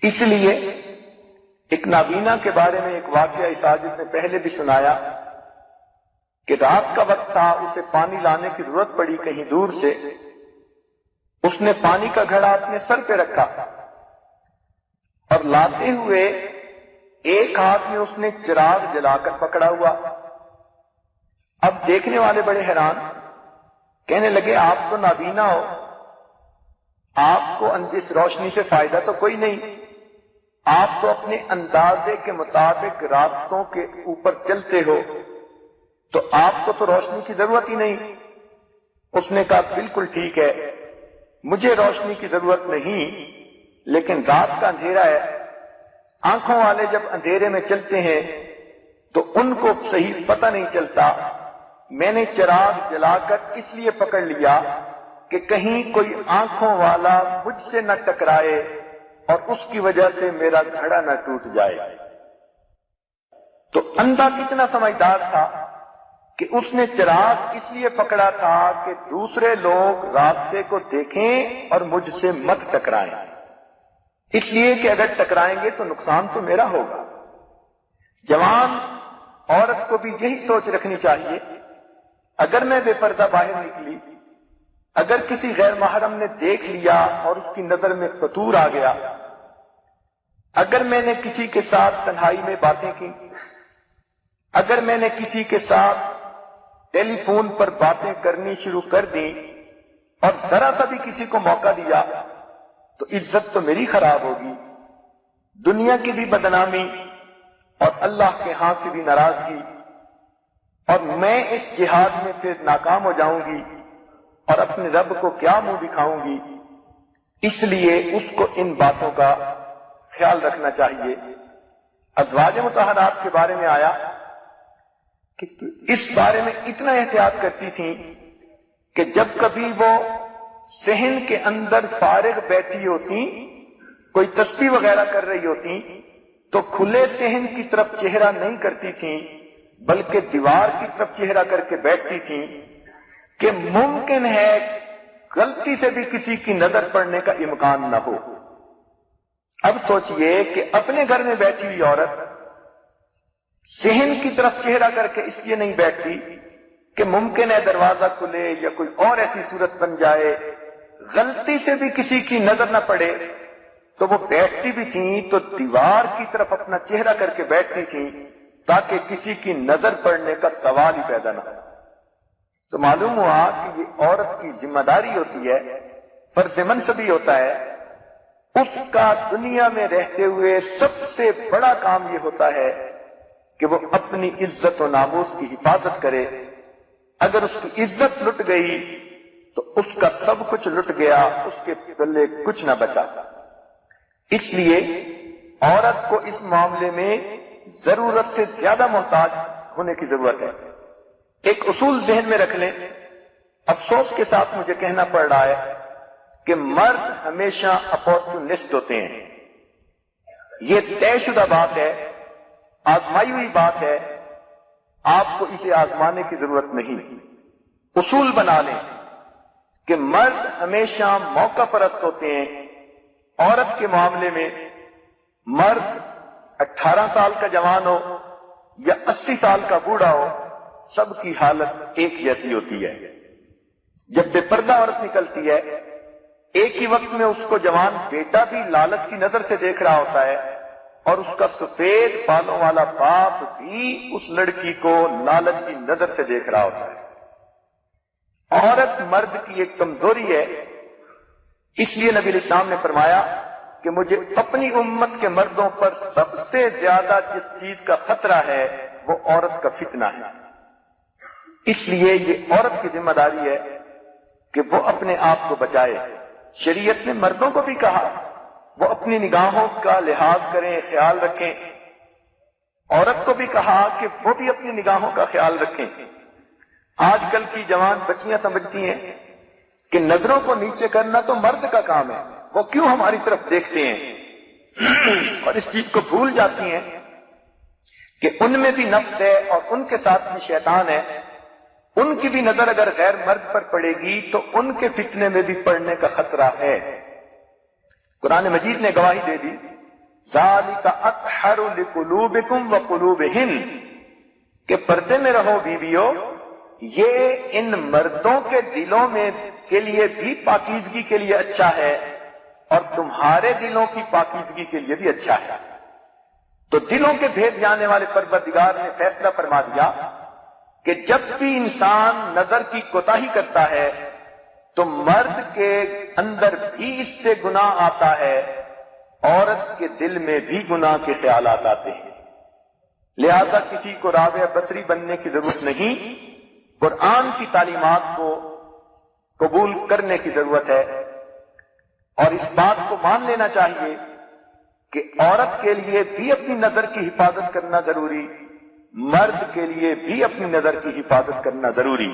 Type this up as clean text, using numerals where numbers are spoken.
اس لیے ایک نابینا کے بارے میں ایک واقعہ اس عاجز نے پہلے بھی سنایا کہ رات کا وقت تھا، اسے پانی لانے کی ضرورت پڑی کہیں دور سے. اس نے پانی کا گھڑا اپنے سر پہ رکھا اور لاتے ہوئے ایک ہاتھ میں اس نے چراغ جلا کر پکڑا ہوا. اب دیکھنے والے بڑے حیران، کہنے لگے آپ تو نابینا ہو، آپ کو اس روشنی سے فائدہ تو کوئی نہیں، آپ تو اپنے اندازے کے مطابق راستوں کے اوپر چلتے ہو، تو آپ کو تو روشنی کی ضرورت ہی نہیں. اس نے کہا بالکل ٹھیک ہے، مجھے روشنی کی ضرورت نہیں، لیکن رات کا اندھیرا ہے، آنکھوں والے جب اندھیرے میں چلتے ہیں تو ان کو صحیح پتہ نہیں چلتا. میں نے چراغ جلا کر اس لیے پکڑ لیا کہ کہیں کوئی آنکھوں والا مجھ سے نہ ٹکرائے اور اس کی وجہ سے میرا گھڑا نہ ٹوٹ جائے. تو اندھا کتنا سمجھدار تھا کہ اس نے چراغ اس لیے پکڑا تھا کہ دوسرے لوگ راستے کو دیکھیں اور مجھ سے مت ٹکرائیں، اس لیے کہ اگر ٹکرائیں گے تو نقصان تو میرا ہوگا. جوان عورت کو بھی یہی سوچ رکھنی چاہیے، اگر میں بے پردہ باہر نکلی، اگر کسی غیر محرم نے دیکھ لیا اور اس کی نظر میں فتور آ گیا، اگر میں نے کسی کے ساتھ تنہائی میں باتیں کی، اگر میں نے کسی کے ساتھ ٹیلی فون پر باتیں کرنی شروع کر دی اور ذرا سا بھی کسی کو موقع دیا، تو عزت تو میری خراب ہوگی، دنیا کی بھی بدنامی اور اللہ کے ہاں کی بھی ناراضگی، اور میں اس جہاد میں پھر ناکام ہو جاؤں گی اور اپنے رب کو کیا منہ دکھاؤں گی. اس لیے اس کو ان باتوں کا خیال رکھنا چاہیے. ازواج مطہرات کے بارے میں آیا کہ اس بارے میں اتنا احتیاط کرتی تھیں کہ جب کبھی وہ صحن کے اندر فارغ بیٹھی ہوتی، کوئی تسبیح وغیرہ کر رہی ہوتی، تو کھلے صحن کی طرف چہرہ نہیں کرتی تھیں بلکہ دیوار کی طرف چہرہ کر کے بیٹھتی تھیں کہ ممکن ہے غلطی سے بھی کسی کی نظر پڑنے کا امکان نہ ہو. اب سوچئے کہ اپنے گھر میں بیٹھی ہوئی عورت صحن کی طرف چہرہ کر کے اس لیے نہیں بیٹھتی کہ ممکن ہے دروازہ کھلے یا کوئی اور ایسی صورت بن جائے، غلطی سے بھی کسی کی نظر نہ پڑے، تو وہ بیٹھتی بھی تھیں تو دیوار کی طرف اپنا چہرہ کر کے بیٹھتی تھیں تاکہ کسی کی نظر پڑنے کا سوال ہی پیدا نہ ہو. تو معلوم ہوا کہ یہ عورت کی ذمہ داری ہوتی ہے، فرض منصبی ہوتا ہے. اس کا دنیا میں رہتے ہوئے سب سے بڑا کام یہ ہوتا ہے کہ وہ اپنی عزت و ناموس کی حفاظت کرے. اگر اس کی عزت لٹ گئی تو اس کا سب کچھ لٹ گیا، اس کے پلے کچھ نہ بچا. اس لیے عورت کو اس معاملے میں ضرورت سے زیادہ محتاج ہونے کی ضرورت ہے. ایک اصول ذہن میں رکھ لیں، افسوس کے ساتھ مجھے کہنا پڑ رہا ہے کہ مرد ہمیشہ اپورچونسٹ ہوتے ہیں. یہ طے شدہ بات ہے، آزمائی ہوئی بات ہے، آپ کو اسے آزمانے کی ضرورت نہیں. اصول بنا لیں کہ مرد ہمیشہ موقع پرست ہوتے ہیں. عورت کے معاملے میں مرد 18 سال کا جوان ہو یا 80 سال کا بوڑھا ہو، سب کی حالت ایک جیسی ہوتی ہے. جب بے پردہ عورت نکلتی ہے، ایک ہی وقت میں اس کو جوان بیٹا بھی لالچ کی نظر سے دیکھ رہا ہوتا ہے اور اس کا سفید بالوں والا باپ بھی اس لڑکی کو لالچ کی نظر سے دیکھ رہا ہوتا ہے. عورت مرد کی ایک کمزوری ہے، اس لیے نبی اسلام نے فرمایا کہ مجھے اپنی امت کے مردوں پر سب سے زیادہ جس چیز کا خطرہ ہے وہ عورت کا فتنہ ہے. اس لیے یہ عورت کی ذمہ داری ہے کہ وہ اپنے آپ کو بچائے. شریعت نے مردوں کو بھی کہا وہ اپنی نگاہوں کا لحاظ کریں، خیال رکھیں. عورت کو بھی کہا کہ وہ بھی اپنی نگاہوں کا خیال رکھیں. آج کل کی جوان بچیاں سمجھتی ہیں کہ نظروں کو نیچے کرنا تو مرد کا کام ہے، وہ کیوں ہماری طرف دیکھتے ہیں، اور اس چیز کو بھول جاتی ہیں کہ ان میں بھی نفس ہے اور ان کے ساتھ بھی شیطان ہے. ان کی بھی نظر اگر غیر مرد پر پڑے گی تو ان کے فتنے میں بھی پڑنے کا خطرہ ہے. قرآن مجید نے گواہی دے دی ذالک اطہر لقلوبکم وقلوبہن، کہ پردے میں رہو بیویو، یہ ان مردوں کے دلوں میں کے لیے بھی پاکیزگی کے لیے اچھا ہے اور تمہارے دلوں کی پاکیزگی کے لیے بھی اچھا ہے۔ تو دلوں کے بھید جاننے والے پروردگار نے فیصلہ فرما دیا کہ جب بھی انسان نظر کی کوتاہی کرتا ہے تو مرد کے اندر بھی اس سے گناہ آتا ہے، عورت کے دل میں بھی گناہ کے خیالات آتے ہیں۔ لہذا کسی کو رابعہ بصری بننے کی ضرورت نہیں، قرآن کی تعلیمات کو قبول کرنے کی ضرورت ہے، اور اس بات کو مان لینا چاہیے کہ عورت کے لیے بھی اپنی نظر کی حفاظت کرنا ضروری، مرد کے لیے بھی اپنی نظر کی حفاظت کرنا ضروری۔